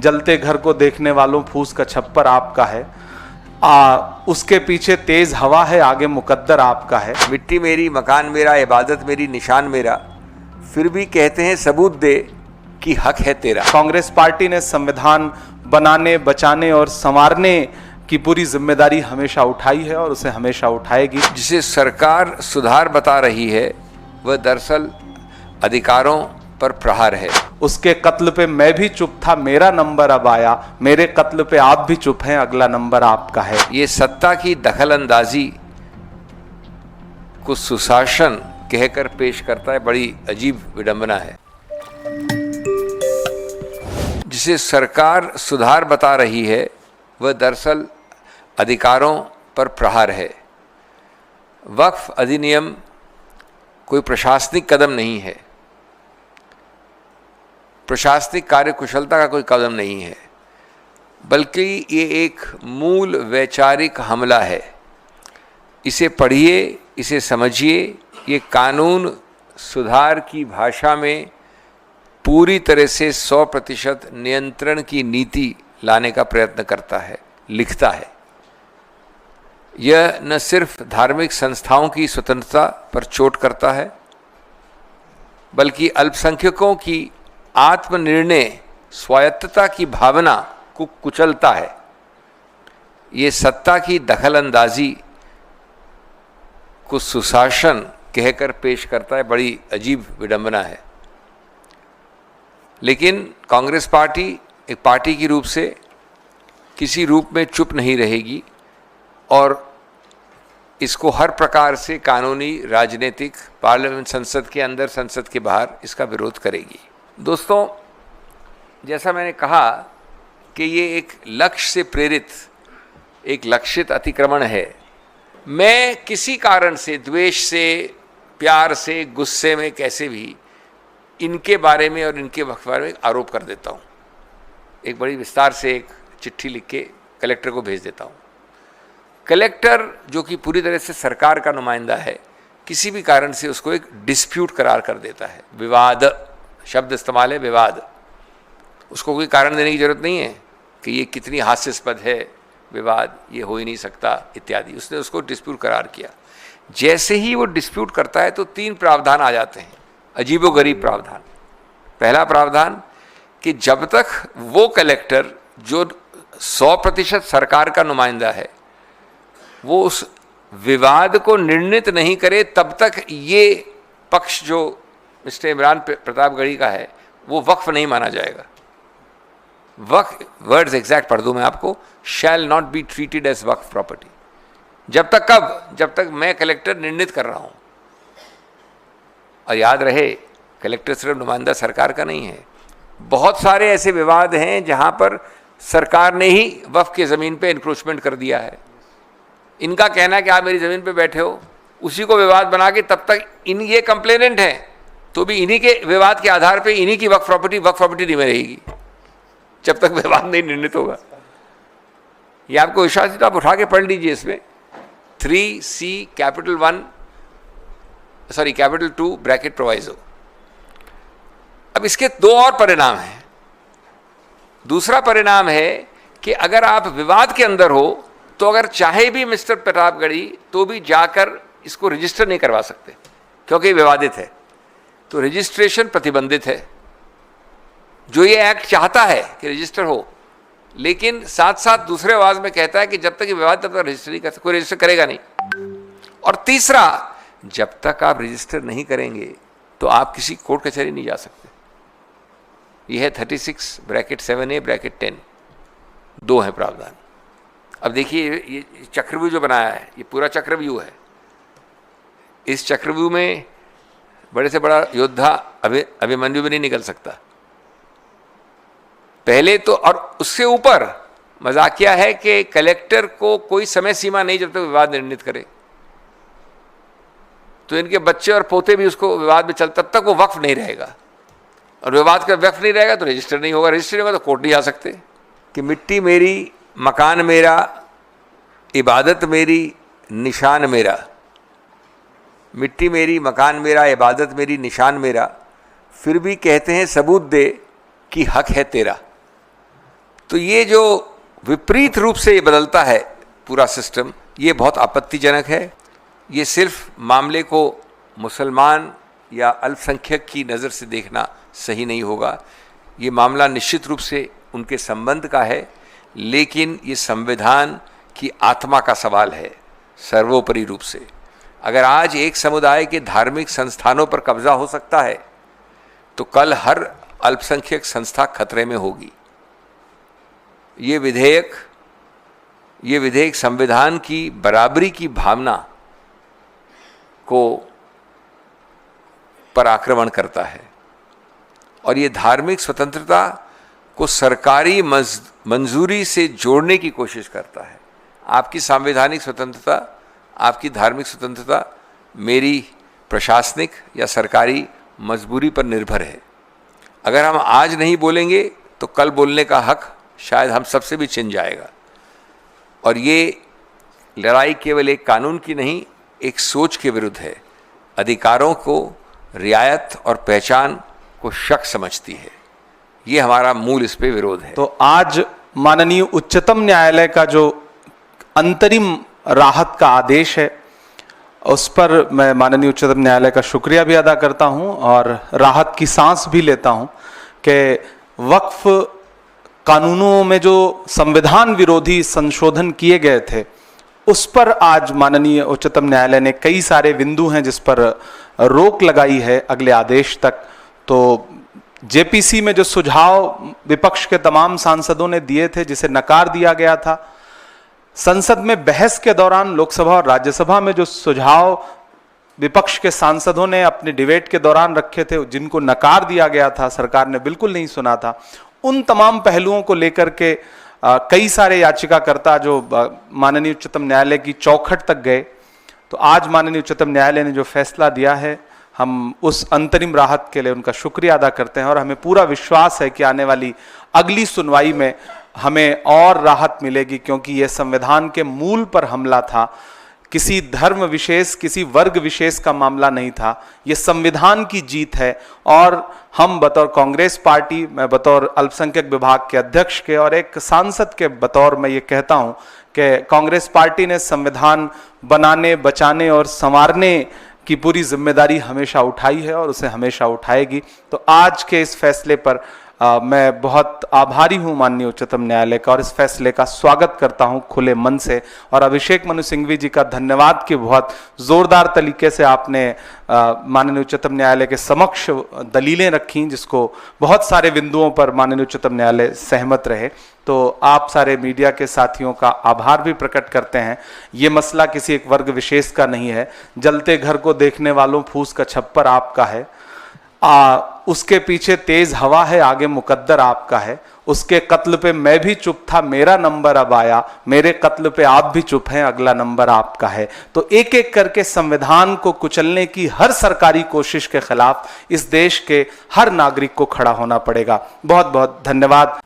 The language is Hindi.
जलते घर को देखने वालों फूस का छप्पर आपका है। उसके पीछे तेज हवा है, आगे मुकद्दर आपका है। मिट्टी मेरी मकान मेरा इबादत मेरी निशान मेरा, फिर भी कहते हैं सबूत दे कि हक है तेरा। कांग्रेस पार्टी ने संविधान बनाने, बचाने और संवारने की पूरी जिम्मेदारी हमेशा उठाई है और उसे हमेशा उठाएगी। जिसे सरकार सुधार बता रही है वह दरअसल अधिकारों पर प्रहार है। उसके कत्ल पे मैं भी चुप था, मेरा नंबर अब आया। मेरे कत्ल पे आप भी चुप हैं, अगला नंबर आपका है। ये सत्ता की दखलंदाजी को सुशासन कहकर पेश करता है। बड़ी अजीब विडंबना है। जिसे सरकार सुधार बता रही है वह दरअसल अधिकारों पर प्रहार है। वक्फ अधिनियम कोई प्रशासनिक कदम नहीं है, प्रशासनिक कार्यकुशलता का कोई कदम नहीं है, बल्कि ये एक मूल वैचारिक हमला है। इसे पढ़िए, इसे समझिए। ये कानून सुधार की भाषा में पूरी तरह से 100% नियंत्रण की नीति लाने का प्रयत्न करता है, लिखता है। यह न सिर्फ धार्मिक संस्थाओं की स्वतंत्रता पर चोट करता है, बल्कि अल्पसंख्यकों की आत्मनिर्णय स्वायत्तता की भावना को कुचलता है। ये सत्ता की दखलंदाजी को सुशासन कहकर पेश करता है। बड़ी अजीब विडंबना है। लेकिन कांग्रेस पार्टी एक पार्टी की रूप से किसी रूप में चुप नहीं रहेगी और इसको हर प्रकार से कानूनी, राजनीतिक, पार्लियामेंट, संसद के अंदर, संसद के बाहर इसका विरोध करेगी। दोस्तों, जैसा मैंने कहा कि ये एक लक्ष्य से प्रेरित, एक लक्षित अतिक्रमण है। मैं किसी कारण से, द्वेष से, प्यार से, गुस्से में, कैसे भी इनके बारे में और इनके वक्त बारे में आरोप कर देता हूँ। एक बड़ी विस्तार से एक चिट्ठी लिख के कलेक्टर को भेज देता हूँ। कलेक्टर, जो कि पूरी तरह से सरकार का नुमाइंदा है, किसी भी कारण से उसको एक डिस्प्यूट करार कर देता है। विवाद शब्द इस्तेमाल है, विवाद। उसको कोई कारण देने की जरूरत नहीं है कि ये कितनी हास्यास्पद है, विवाद, ये हो ही नहीं सकता इत्यादि। उसने उसको डिस्प्यूट करार किया। जैसे ही वो डिस्प्यूट करता है तो 3 प्रावधान आ जाते हैं, अजीबोगरीब प्रावधान। पहला प्रावधान कि जब तक वो कलेक्टर जो 100% सरकार का नुमाइंदा है वो उस विवाद को निर्णित नहीं करे, तब तक ये पक्ष जो मिस्टर इमरान प्रतापगढ़ी का है वो वक्फ नहीं माना जाएगा। वक्फ, वर्ड्स एग्जैक्ट पढ़ दूं मैं आपको, shall not be treated as waqf property. जब तक कब? जब तक मैं कलेक्टर निर्णित कर रहा हूं। और याद रहे, कलेक्टर सिर्फ नुमाइंदा सरकार का नहीं है। बहुत सारे ऐसे विवाद हैं जहां पर सरकार ने ही वक्फ की ज़मीन पे इंक्रोचमेंट कर दिया है। इनका कहना है कि आप मेरी ज़मीन पे बैठे हो, उसी को विवाद बना के तब तक ये कंप्लेनेंट हैं तो भी इन्हीं के विवाद के आधार पे इन्हीं की वक्फ प्रॉपर्टी नहीं में रहेगी जब तक विवाद नहीं निर्णित होगा। ये आपको विश्वास है तो आप उठा के पढ़ लीजिए। इसमें 3C कैपिटल 2 ब्रैकेट प्रोवाइजो। अब इसके 2 और परिणाम हैं। दूसरा परिणाम है कि अगर आप विवाद के अंदर हो तो अगर चाहे भी मिस्टर प्रतापगढ़ी तो भी जाकर इसको रजिस्टर नहीं करवा सकते, क्योंकि विवादित है। तो रजिस्ट्रेशन प्रतिबंधित है। जो ये एक्ट चाहता है कि रजिस्टर हो, लेकिन साथ साथ दूसरे आवाज में कहता है कि जब तक ये विवाद तब तक रजिस्टर नहीं कर सकते, कोई रजिस्टर करेगा नहीं। और तीसरा, जब तक आप रजिस्टर नहीं करेंगे तो आप किसी कोर्ट कचहरी नहीं जा सकते। यह है 36 ब्रैकेट 7A ब्रैकेट 10। 2 है प्रावधान। अब देखिए, ये चक्रव्यूह जो बनाया है, ये पूरा चक्रव्यूह है। इस चक्रव्यूह में बड़े से बड़ा योद्धा अभिमन्यु भी नहीं निकल सकता पहले तो। और उससे ऊपर मजाकिया है कि कलेक्टर को कोई समय सीमा नहीं जब तक विवाद निर्णित करे। तो इनके बच्चे और पोते भी उसको विवाद में तब तक वो वक्फ नहीं रहेगा। और विवाद का वक्फ नहीं रहेगा तो रजिस्टर नहीं होगा, रजिस्टर नहीं होगा तो कोर्ट नहीं जा सकते। कि मिट्टी मेरी मकान मेरा, इबादत मेरी, निशान मेरा। मिट्टी मेरी, मकान मेरा, इबादत मेरी, निशान मेरा, फिर भी कहते हैं सबूत दे कि हक है तेरा। तो ये जो विपरीत रूप से ये बदलता है पूरा सिस्टम, ये बहुत आपत्तिजनक है। ये सिर्फ मामले को मुसलमान या अल्पसंख्यक की नज़र से देखना सही नहीं होगा। ये मामला निश्चित रूप से उनके संबंध का है, लेकिन ये संविधान की आत्मा का सवाल है सर्वोपरि रूप से। अगर आज एक समुदाय के धार्मिक संस्थानों पर कब्जा हो सकता है, तो कल हर अल्पसंख्यक संस्था खतरे में होगी। ये विधेयक संविधान की बराबरी की भावना को पर आक्रमण करता है और ये धार्मिक स्वतंत्रता को सरकारी मंजूरी से जोड़ने की कोशिश करता है। आपकी संवैधानिक स्वतंत्रता, आपकी धार्मिक स्वतंत्रता मेरी प्रशासनिक या सरकारी मजबूरी पर निर्भर है। अगर हम आज नहीं बोलेंगे तो कल बोलने का हक शायद हम सबसे भी छिन जाएगा। और ये लड़ाई केवल एक कानून की नहीं, एक सोच के विरुद्ध है। अधिकारों को, रियायत और पहचान को शक समझती है। ये हमारा मूल इस पे विरोध है। तो आज माननीय उच्चतम न्यायालय का जो अंतरिम राहत का आदेश है, उस पर मैं माननीय उच्चतम न्यायालय का शुक्रिया भी अदा करता हूं और राहत की सांस भी लेता हूं कि वक्फ कानूनों में जो संविधान विरोधी संशोधन किए गए थे, उस पर आज माननीय उच्चतम न्यायालय ने कई सारे बिंदु हैं जिस पर रोक लगाई है अगले आदेश तक। तो जेपीसी में जो सुझाव विपक्ष के तमाम सांसदों ने दिए थे, जिसे नकार दिया गया था, संसद में बहस के दौरान लोकसभा और राज्यसभा में जो सुझाव विपक्ष के सांसदों ने अपने डिबेट के दौरान रखे थे, जिनको नकार दिया गया था, सरकार ने बिल्कुल नहीं सुना था, उन तमाम पहलुओं को लेकर के कई सारे याचिकाकर्ता जो माननीय उच्चतम न्यायालय की चौखट तक गए। तो आज माननीय उच्चतम न्यायालय ने जो फैसला दिया है, हम उस अंतरिम राहत के लिए उनका शुक्रिया अदा करते हैं और हमें पूरा विश्वास है कि आने वाली अगली सुनवाई में हमें और राहत मिलेगी, क्योंकि यह संविधान के मूल पर हमला था। किसी धर्म विशेष, किसी वर्ग विशेष का मामला नहीं था, यह संविधान की जीत है। और हम बतौर कांग्रेस पार्टी, मैं बतौर अल्पसंख्यक विभाग के अध्यक्ष के और एक सांसद के बतौर मैं ये कहता हूं कि कांग्रेस पार्टी ने संविधान बनाने, बचाने और संवारने की पूरी जिम्मेदारी हमेशा उठाई है और उसे हमेशा उठाएगी। तो आज के इस फैसले पर मैं बहुत आभारी हूं माननीय उच्चतम न्यायालय का और इस फैसले का स्वागत करता हूं खुले मन से। और अभिषेक मनु सिंघवी जी का धन्यवाद कि बहुत जोरदार तरीके से आपने माननीय उच्चतम न्यायालय के समक्ष दलीलें रखी, जिसको बहुत सारे बिंदुओं पर माननीय उच्चतम न्यायालय सहमत रहे। तो आप सारे मीडिया के साथियों का आभार भी प्रकट करते हैं। ये मसला किसी एक वर्ग विशेष का नहीं है। जलते घर को देखने वालों फूस का छप्पर आपका है, उसके पीछे तेज हवा है, आगे मुकद्दर आपका है। उसके कत्ल पे मैं भी चुप था, मेरा नंबर अब आया, मेरे कत्ल पे आप भी चुप हैं, अगला नंबर आपका है। तो एक एक करके संविधान को कुचलने की हर सरकारी कोशिश के खिलाफ इस देश के हर नागरिक को खड़ा होना पड़ेगा। बहुत बहुत धन्यवाद।